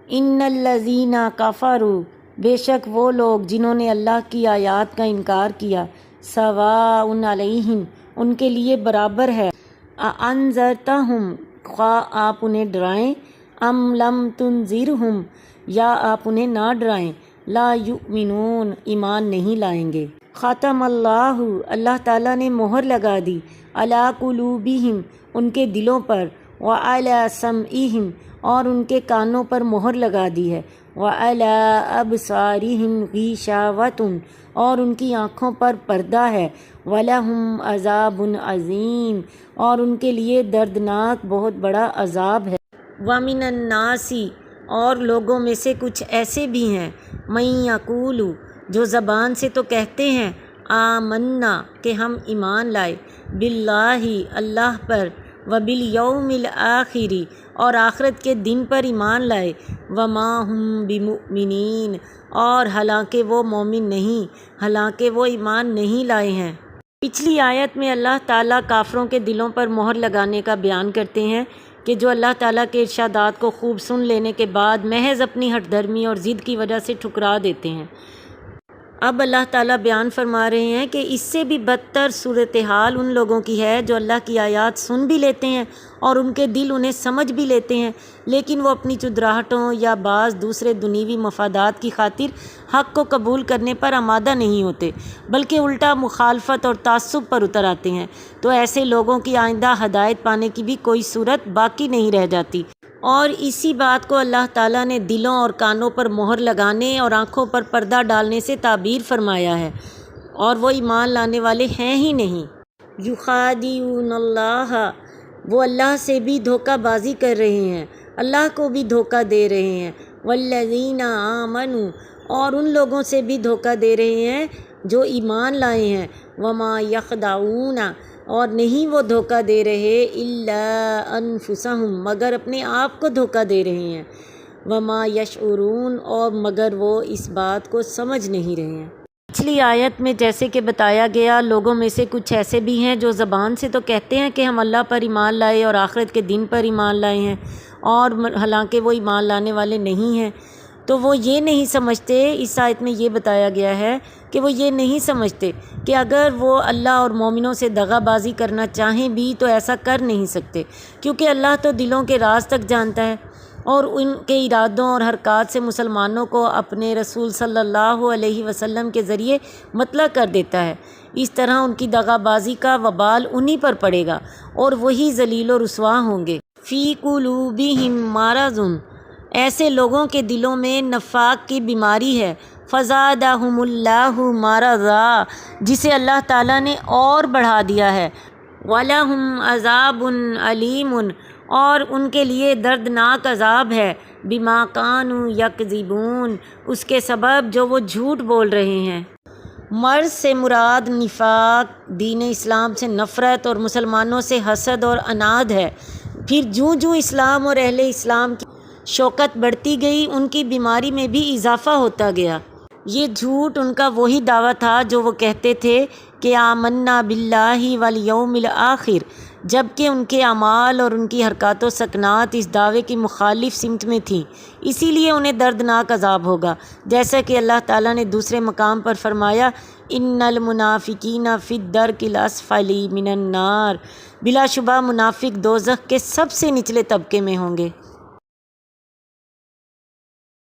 ان الذین کفروا، بے شک وہ لوگ جنہوں نے اللہ کی آیات کا انکار کیا، سواء علیہم، ان کے لیے برابر ہے، انذرتہم، خواہ آپ انہیں ڈرائیں، ام لم تنذرہم، یا آپ انہیں نہ ڈرائیں، لا یؤمنون، ایمان نہیں لائیں گے۔ ختم اللہ، اللہ تعالیٰ نے مہر لگا دی، علی قلوبہم، ان کے دلوں پر، وعلی سمعہم، اور ان کے کانوں پر مہر لگا دی ہے، وعلی ابصارہم غشاوۃ، اور ان کی آنکھوں پر پردہ ہے، وَلَهُمْ عَذَابٌ عَظِيمٌ، اور ان کے لیے دردناک بہت بڑا عذاب ہے۔ وَمِنَ النَّاسِ، اور لوگوں میں سے کچھ ایسے بھی ہیں، مَن یقول، جو زبان سے تو کہتے ہیں، آمنا، کہ ہم ایمان لائے، باللہ، اللہ پر، وبالیوم الآخر، اور آخرت کے دن پر ایمان لائے، وما ہم بمؤمنین، اور حالانکہ وہ مومن نہیں، حالانکہ وہ ایمان نہیں لائے ہیں۔ پچھلی آیت میں اللہ تعالیٰ کافروں کے دلوں پر مہر لگانے کا بیان کرتے ہیں کہ جو اللہ تعالیٰ کے ارشادات کو خوب سن لینے کے بعد محض اپنی ہٹ دھرمی اور ضد کی وجہ سے ٹھکرا دیتے ہیں۔ اب اللہ تعالیٰ بیان فرما رہے ہیں کہ اس سے بھی بدتر صورتحال ان لوگوں کی ہے جو اللہ کی آیات سن بھی لیتے ہیں اور ان کے دل انہیں سمجھ بھی لیتے ہیں، لیکن وہ اپنی چدراہٹوں یا بعض دوسرے دنیوی مفادات کی خاطر حق کو قبول کرنے پر آمادہ نہیں ہوتے، بلکہ الٹا مخالفت اور تعصب پر اتر آتے ہیں۔ تو ایسے لوگوں کی آئندہ ہدایت پانے کی بھی کوئی صورت باقی نہیں رہ جاتی۔ اور اسی بات کو اللہ تعالیٰ نے دلوں اور کانوں پر مہر لگانے اور آنکھوں پر پردہ ڈالنے سے تعبیر فرمایا ہے، اور وہ ایمان لانے والے ہیں ہی نہیں۔ یخادعون اللہ، وہ اللہ سے بھی دھوکہ بازی کر رہے ہیں، اللہ کو بھی دھوکہ دے رہے ہیں، والذین آمنوا، اور ان لوگوں سے بھی دھوکہ دے رہے ہیں جو ایمان لائے ہیں، وما یخدعون، اور نہیں وہ دھوکہ دے رہے، الا انفسہم، مگر اپنے آپ کو دھوکہ دے رہے ہیں، وما یشعرون، اور مگر وہ اس بات کو سمجھ نہیں رہے ہیں۔ پچھلی آیت میں جیسے کہ بتایا گیا، لوگوں میں سے کچھ ایسے بھی ہیں جو زبان سے تو کہتے ہیں کہ ہم اللہ پر ایمان لائے اور آخرت کے دن پر ایمان لائے ہیں، اور حالانکہ وہ ایمان لانے والے نہیں ہیں۔ تو وہ یہ نہیں سمجھتے، اس آیت میں یہ بتایا گیا ہے کہ وہ یہ نہیں سمجھتے کہ اگر وہ اللہ اور مومنوں سے دغا بازی کرنا چاہیں بھی تو ایسا کر نہیں سکتے، کیونکہ اللہ تو دلوں کے راز تک جانتا ہے اور ان کے ارادوں اور حرکات سے مسلمانوں کو اپنے رسول صلی اللہ علیہ وسلم کے ذریعے مطلع کر دیتا ہے۔ اس طرح ان کی دغا بازی کا وبال انہی پر پڑے گا اور وہی ذلیل و رسوا ہوں گے۔ فی قلوبہم مرض، ایسے لوگوں کے دلوں میں نفاق کی بیماری ہے، فزادہم اللہ مرضا، جسے اللہ تعالیٰ نے اور بڑھا دیا ہے، وَلَهُمْ عَذَابٌ عَلِيمٌ، اور ان کے لیے دردناک عذاب ہے، بِمَا كَانُوا يَكْذِبُونَ، اس کے سبب جو وہ جھوٹ بول رہے ہیں۔ مرض سے مراد نفاق، دین اسلام سے نفرت اور مسلمانوں سے حسد اور عناد ہے۔ پھر جوں جوں اسلام اور اہل اسلام کی شوکت بڑھتی گئی، ان کی بیماری میں بھی اضافہ ہوتا گیا۔ یہ جھوٹ ان کا وہی دعویٰ تھا جو وہ کہتے تھے کہ آمنا باللہ والیوم الآخر، جبکہ ان کے اعمال اور ان کی حرکات و سکنات اس دعوے کی مخالف سمت میں تھیں، اسی لیے انہیں دردناک عذاب ہوگا، جیسا کہ اللہ تعالیٰ نے دوسرے مقام پر فرمایا، ان المنافقین فی الدرک الاسفل من النار، بلا شبہ منافق دوزخ کے سب سے نچلے طبقے میں ہوں گے۔